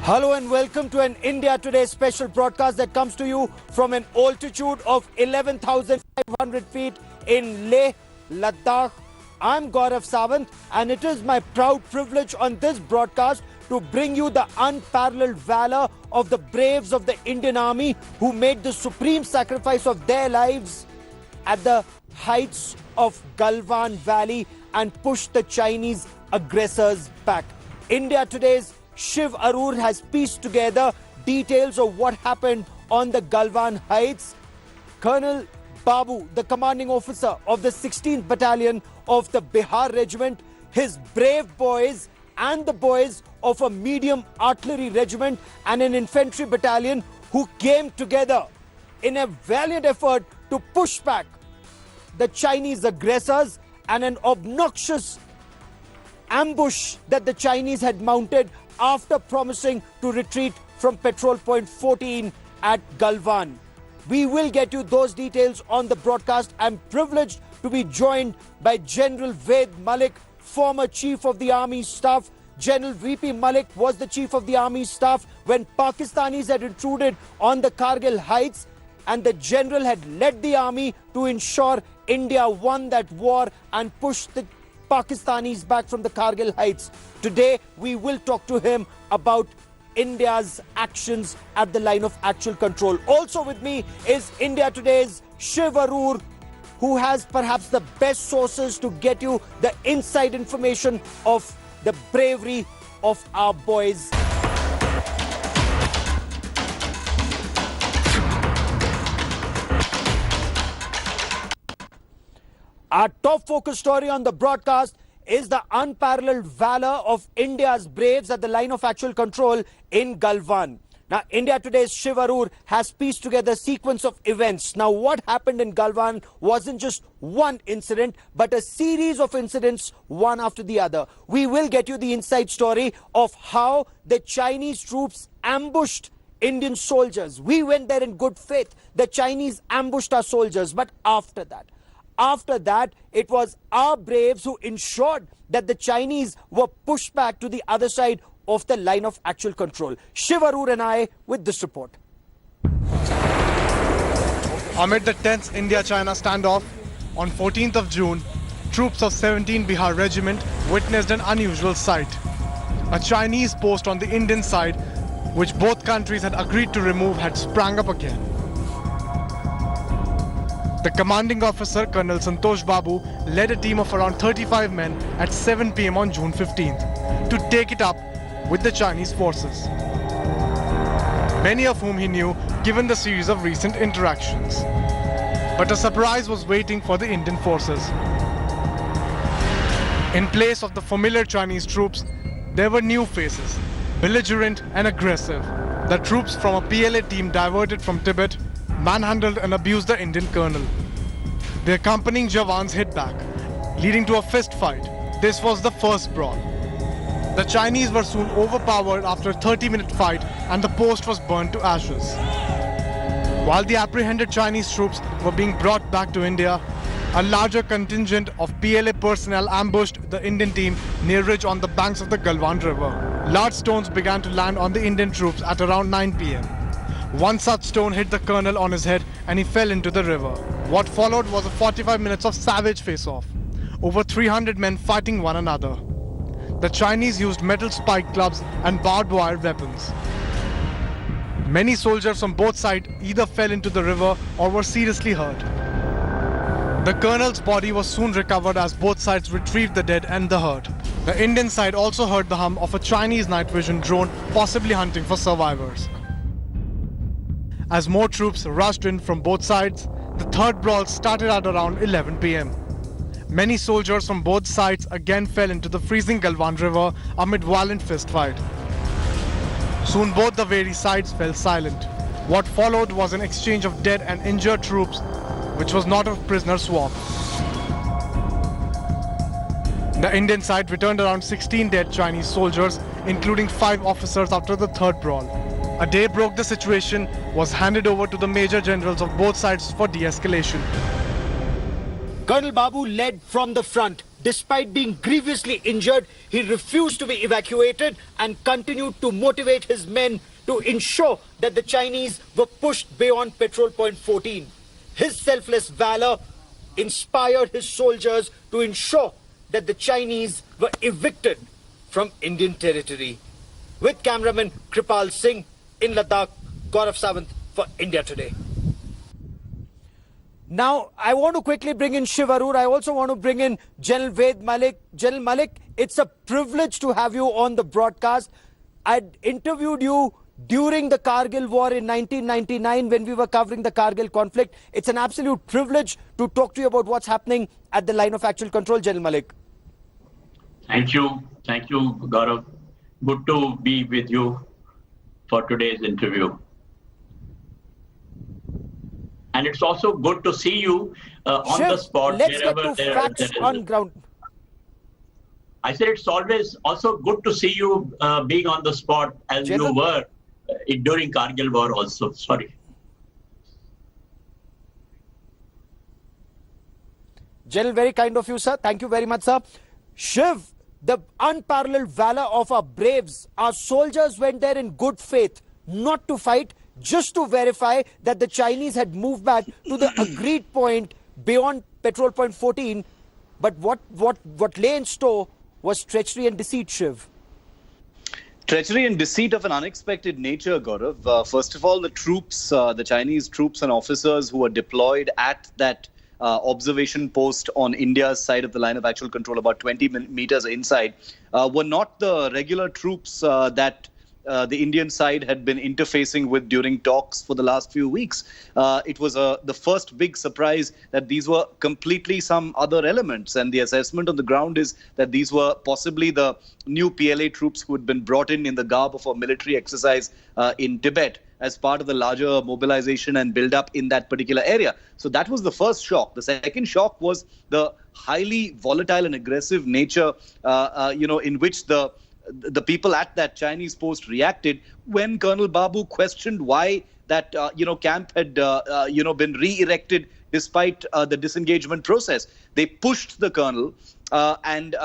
Hello and welcome to an India Today special broadcast that comes to you from an altitude of 11,500 feet in Leh, Ladakh. I'm Gaurav Sawant and it is my proud privilege on this broadcast to bring you the unparalleled valor of the braves of the Indian Army who made the supreme sacrifice of their lives at the heights of Galwan Valley and pushed the Chinese aggressors back. India Today's Shiv Arur has pieced together details of what happened on the Galwan Heights. Colonel Babu, the commanding officer of the 16th Battalion of the Bihar Regiment, his brave boys and the boys of a medium artillery regiment and an infantry battalion who came together in a valiant effort to push back the Chinese aggressors and an obnoxious ambush that the Chinese had mounted after promising to retreat from Patrol Point 14 at Galwan. We will get you those details on the broadcast. I'm privileged to be joined by General Ved Malik, former Chief of the Army Staff. General VP Malik was the Chief of the Army Staff when Pakistanis had intruded on the Kargil Heights, and the General had led the army to ensure India won that war and pushed the Pakistanis back from the Kargil Heights. Today, we will talk to him about India's actions at the line of actual control. Also with me is India Today's Shiv Arur, who has perhaps the best sources to get you the inside information of the bravery of our boys. Our top focus story on the broadcast is the unparalleled valor of India's braves at the line of actual control in Galwan. Now, India Today's Shiv Arur has pieced together a sequence of events. Now, what happened in Galwan wasn't just one incident, but a series of incidents, one after the other. We will get you the inside story of how the Chinese troops ambushed Indian soldiers. We went there in good faith. The Chinese ambushed our soldiers, but after that, it was our braves who ensured that the Chinese were pushed back to the other side of the line of actual control. Shiv Arur and I with this report. Amid the tense India-China standoff, on 14th of June, troops of 17th Bihar Regiment witnessed an unusual sight. A Chinese post on the Indian side, which both countries had agreed to remove, had sprang up again. The commanding officer, Colonel Santosh Babu, led a team of around 35 men at 7 p.m. on June 15th to take it up with the Chinese forces, many of whom he knew given the series of recent interactions. But a surprise was waiting for the Indian forces. In place of the familiar Chinese troops, there were new faces, belligerent and aggressive. The troops from a PLA team diverted from Tibet manhandled and abused the Indian colonel. The accompanying Jawans hit back, leading to a fist fight. This was the first brawl. The Chinese were soon overpowered after a 30-minute fight, and the post was burned to ashes. While the apprehended Chinese troops were being brought back to India, a larger contingent of PLA personnel ambushed the Indian team near ridge on the banks of the Galwan River. Large stones began to land on the Indian troops at around 9 p.m. One such stone hit the colonel on his head and he fell into the river. What followed was a 45 minutes of savage face-off. Over 300 men fighting one another. The Chinese used metal spike clubs and barbed wire weapons. Many soldiers from both sides either fell into the river or were seriously hurt. The colonel's body was soon recovered as both sides retrieved the dead and the hurt. The Indian side also heard the hum of a Chinese night vision drone possibly hunting for survivors. As more troops rushed in from both sides, the third brawl started at around 11 p.m. Many soldiers from both sides again fell into the freezing Galwan River amid violent fistfight. Soon both the weary sides fell silent. What followed was an exchange of dead and injured troops, which was not a prisoner swap. The Indian side returned around 16 dead Chinese soldiers, including 5 officers after the third brawl. A day broke the situation was handed over to the major generals of both sides for de-escalation. Colonel Babu led from the front. Despite being grievously injured, he refused to be evacuated and continued to motivate his men to ensure that the Chinese were pushed beyond Patrol Point 14. His selfless valor inspired his soldiers to ensure that the Chinese were evicted from Indian territory. With cameraman Kripal Singh in Ladakh, Gaurav Sawant for India Today. Now, I want to quickly bring in Shiv Arur. I also want to bring in General Ved Malik. General Malik, it's a privilege to have you on the broadcast. I interviewed you during the Kargil war in 1999 when we were covering the Kargil conflict. It's an absolute privilege to talk to you about what's happening at the line of actual control, General Malik. Thank you, Gaurav. Good to be with you for today's interview. And it's also good to see you on Shiv, the spot. Let's get to facts on ground. I said it's always also good to see you being on the spot as you were during Kargil war also. Sorry. General, very kind of you, sir. Thank you very much, sir. Shiv, the unparalleled valor of our braves, our soldiers went there in good faith, not to fight, just to verify that the Chinese had moved back to the agreed point beyond Patrol Point 14. But what lay in store was treachery and deceit, Shiv. Treachery and deceit of an unexpected nature, Gaurav. First of all, the troops, the Chinese troops and officers who were deployed at that observation post on India's side of the line of actual control, about 20 meters inside, were not the regular troops that the Indian side had been interfacing with during talks for the last few weeks. It was the first big surprise that these were completely some other elements. And the assessment on the ground is that these were possibly the new PLA troops who had been brought in the garb of a military exercise in Tibet as part of the larger mobilization and build-up in that particular area. So that was the first shock. The second shock was the highly volatile and aggressive nature, in which the people at that Chinese post reacted when Colonel Babu questioned why that camp had been re-erected despite the disengagement process. They pushed the colonel and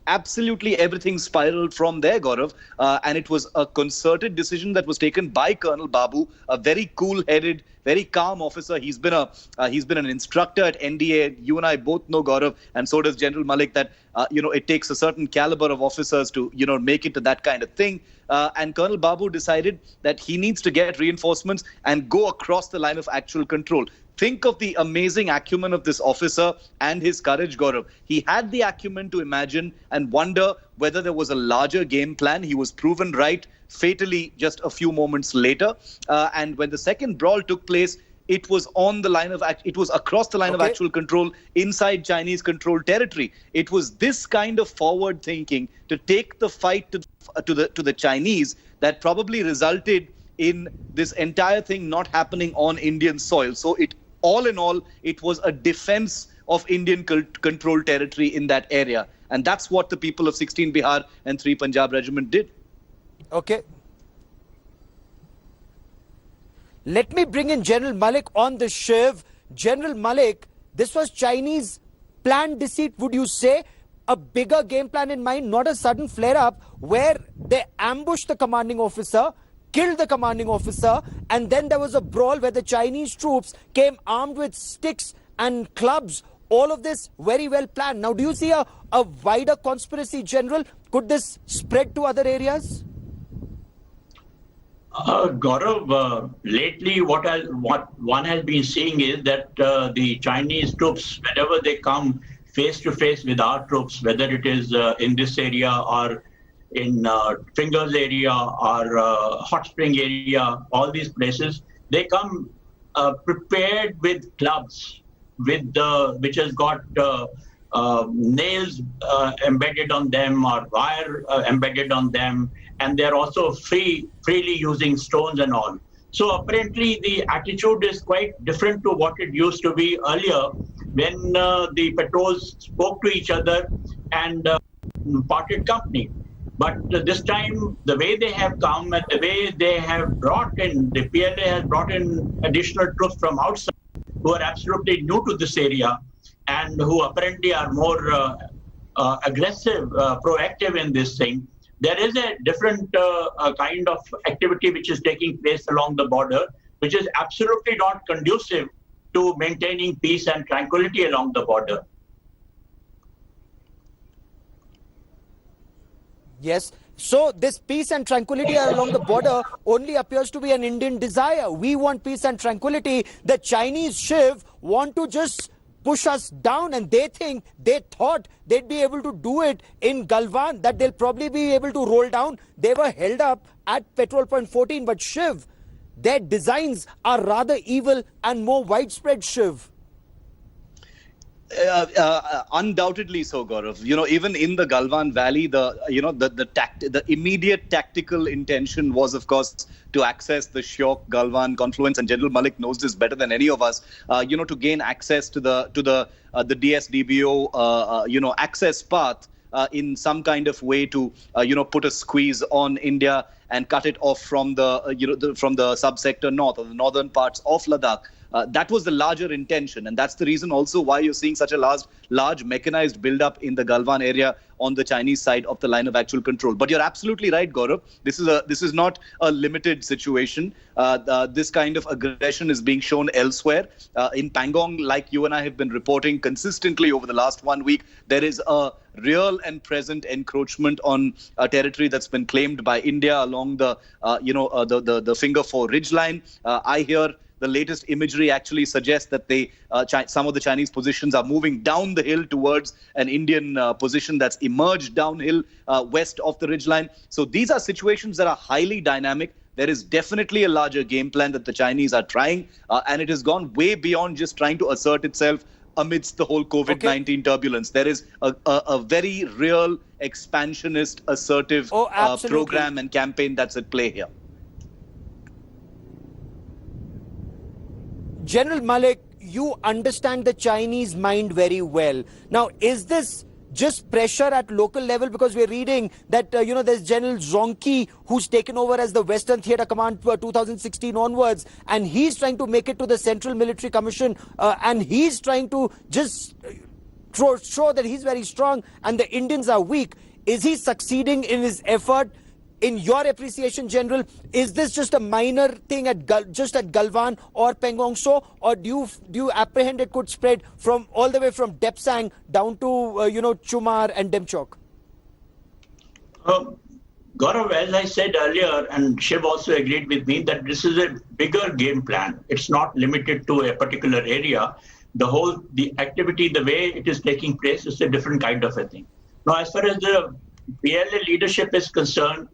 absolutely everything spiraled from there, Gaurav. And it was a concerted decision that was taken by Colonel Babu, a very cool-headed, very calm officer. He's been an instructor at NDA. You and I both know, Gaurav, and so does General Malik, that it takes a certain caliber of officers to make it to that kind of thing. And Colonel Babu decided that he needs to get reinforcements and go across the line of actual control. Think of the amazing acumen of this officer and his courage, Gaurav. He had the acumen to imagine and wonder whether there was a larger game plan. He was proven right fatally just a few moments later. And when the second brawl took place, it was on the line of it was across the line of actual control inside Chinese controlled territory. It was this kind of forward thinking to take the fight to the Chinese that probably resulted in this entire thing not happening on Indian soil. So all in all, it was a defense of Indian controlled territory in that area. And that's what the people of 16 Bihar and 3 Punjab Regiment did. Okay. Let me bring in General Malik on the Shiv. General Malik, this was Chinese planned deceit, would you say? A bigger game plan in mind, not a sudden flare-up where they ambushed the commanding officer, killed the commanding officer, and then there was a brawl where the Chinese troops came armed with sticks and clubs. All of this very well planned. Now, do you see a wider conspiracy, General? Could this spread to other areas? Gaurav, lately what one has been seeing is that the Chinese troops, whenever they come face to face with our troops, whether it is in this area or in Fingers area or Hot Spring area, all these places, they come prepared with clubs, which has got nails embedded on them or wire embedded on them, and they're also freely using stones and all. So apparently the attitude is quite different to what it used to be earlier when the patrols spoke to each other and parted company. But this time, the way they have come and the way they have brought in, the PLA has brought in additional troops from outside who are absolutely new to this area. and who apparently are more aggressive, proactive in this thing. There is a different kind of activity which is taking place along the border, which is absolutely not conducive to maintaining peace and tranquility along the border. Yes. So this peace and tranquility along the border only appears to be an Indian desire. We want peace and tranquility. The Chinese Shiv want to just push us down, and they thought they'd be able to do it in Galwan, that they'll probably be able to roll down. They were held up at Petrol Point 14, but Shiv, their designs are rather evil and more widespread, Shiv. Undoubtedly so, Gaurav. Even in the Galwan Valley, the immediate tactical intention was, of course, to access the Shyok Galwan confluence, and General Malik knows this better than any of us. To gain access to the DSDBO, access path. In some kind of way to put a squeeze on India and cut it off from the from the subsector north, or the northern parts of Ladakh. That was the larger intention, and that's the reason also why you're seeing such a large mechanized build-up in the Galwan area on the Chinese side of the line of actual control. But you're absolutely right, Gaurav. This is not a limited situation. This kind of aggression is being shown elsewhere. In Pangong, like you and I have been reporting consistently over the last 1 week, there is a real and present encroachment on territory that's been claimed by India along the Finger Four ridgeline. I hear the latest imagery actually suggests that some of the Chinese positions are moving down the hill towards an Indian position that's emerged downhill west of the ridgeline. So these are situations that are highly dynamic. There is definitely a larger game plan that the Chinese are trying, and it has gone way beyond just trying to assert itself amidst the whole COVID-19 turbulence. There is a very real expansionist, assertive program and campaign that's at play here. General Malik, you understand the Chinese mind very well. Now, is this just pressure at local level? Because we're reading that, there's General Zonki, who's taken over as the Western Theatre Command for 2016 onwards, and he's trying to make it to the Central Military Commission, and he's trying to just show that he's very strong and the Indians are weak. Is he succeeding in his effort? In your appreciation, General, is this just a minor thing at Galwan or Pangong So, or do you apprehend it could spread from all the way from Depsang down to Chumar and Demchok? Gaurav, as I said earlier, and Shiv also agreed with me, that this is a bigger game plan. It's not limited to a particular area. The activity, the way it is taking place, is a different kind of a thing. Now, as far as the PLA leadership is concerned,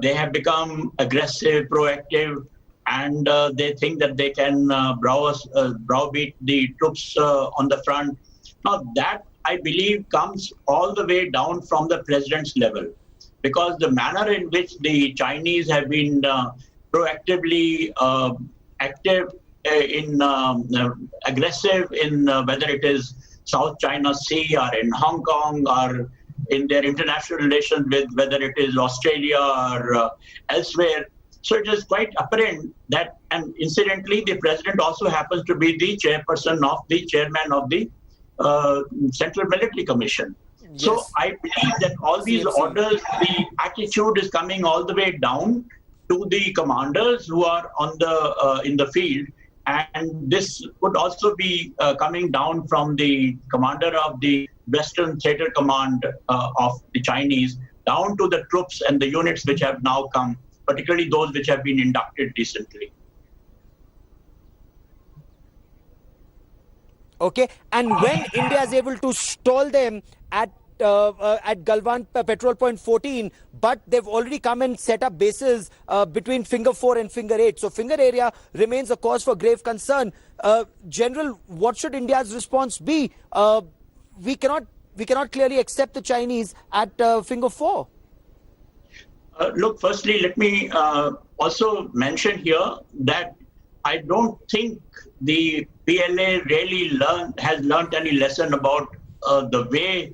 they have become aggressive, proactive, and they think that they can browbeat the troops on the front. Now, that, I believe, comes all the way down from the president's level, because the manner in which the Chinese have been proactively active aggressive in whether it is South China Sea or in Hong Kong or in their international relations with whether it is Australia or elsewhere. So it is quite apparent that, and incidentally, the president also happens to be the chairman of the Central Military Commission. Yes. So I believe that all these orders, the attitude is coming all the way down to the commanders who are on in the field. And this would also be coming down from the commander of the Western Theatre Command of the Chinese down to the troops and the units which have now come, particularly those which have been inducted recently. Okay, and when India is able to stall them at Galwan Petrol Point 14, but they've already come and set up bases between Finger 4 and Finger 8. So Finger area remains a cause for grave concern. General, what should India's response be? We cannot clearly accept the Chinese at Finger 4. Look, firstly, let me also mention here that I don't think the PLA really has learned any lesson about the way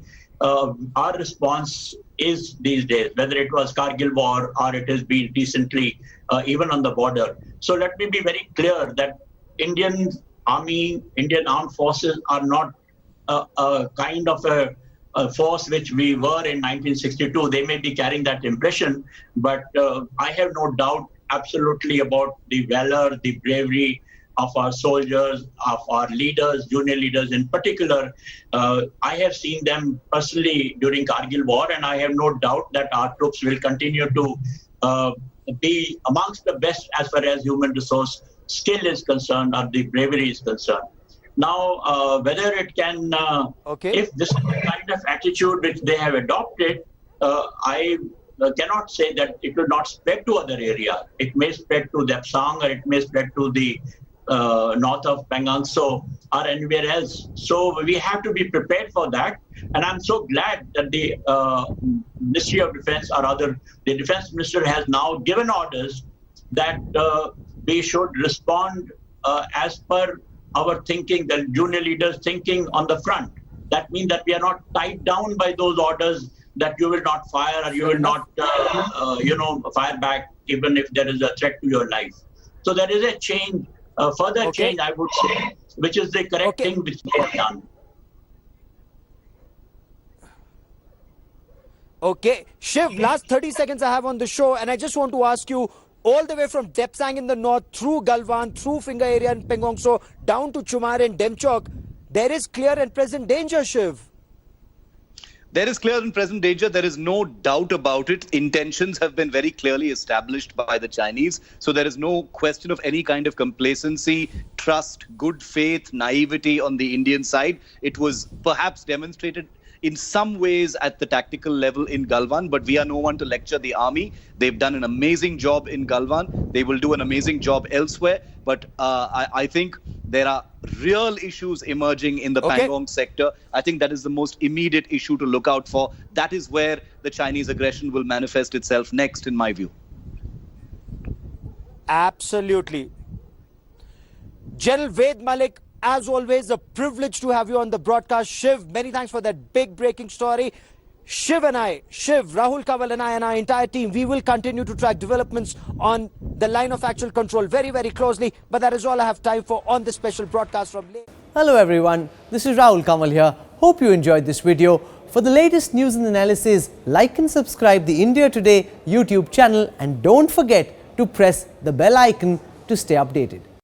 our response is these days, whether it was Kargil war or it has been recently even on the border. So let me be very clear that Indian Army, Indian armed forces are not a kind of a force which we were in 1962. They may be carrying that impression, but I have no doubt absolutely about the valor, the bravery of our soldiers, of our leaders, junior leaders in particular. I have seen them personally during Kargil war, and I have no doubt that our troops will continue to be amongst the best as far as human resource skill is concerned or the bravery is concerned. Now, whether it can, if this is the kind of attitude which they have adopted, I cannot say that it will not spread to other areas. It may spread to Depsang, or it may spread to the north of Pangong Tso or anywhere else. So we have to be prepared for that. And I'm so glad that the Ministry of Defense, or rather the Defense Minister, has now given orders that we should respond as per our thinking, the junior leaders thinking on the front. That means that we are not tied down by those orders that you will not fire or you will not, fire back even if there is a threat to your life. So there is a change, further change, I would say, which is the correct thing which they have done. Okay, Shiv, last 30 seconds I have on the show, and I just want to ask you, all the way from Depsang in the north, through Galwan, through Finger area and Pangong Tso, down to Chumar and Demchok, there is clear and present danger, Shiv. There is clear and present danger. There is no doubt about it. Intentions have been very clearly established by the Chinese. So there is no question of any kind of complacency, trust, good faith, naivety on the Indian side. It was perhaps demonstrated in some ways at the tactical level in Galwan, but we are no one to lecture the army. They've done an amazing job in Galwan. They will do an amazing job elsewhere. But I think there are real issues emerging in the Pangong sector. I think that is the most immediate issue to look out for. That is where the Chinese aggression will manifest itself next, in my view. Absolutely. General Ved Malik, as always, a privilege to have you on the broadcast. Shiv, many thanks for that big breaking story. Shiv, Rahul Kanwal and our entire team, we will continue to track developments on the line of actual control very, very closely. But that is all I have time for on this special broadcast from Leh. Hello everyone, this is Rahul Kanwal here. Hope you enjoyed this video. For the latest news and analysis, like and subscribe the India Today YouTube channel, and don't forget to press the bell icon to stay updated.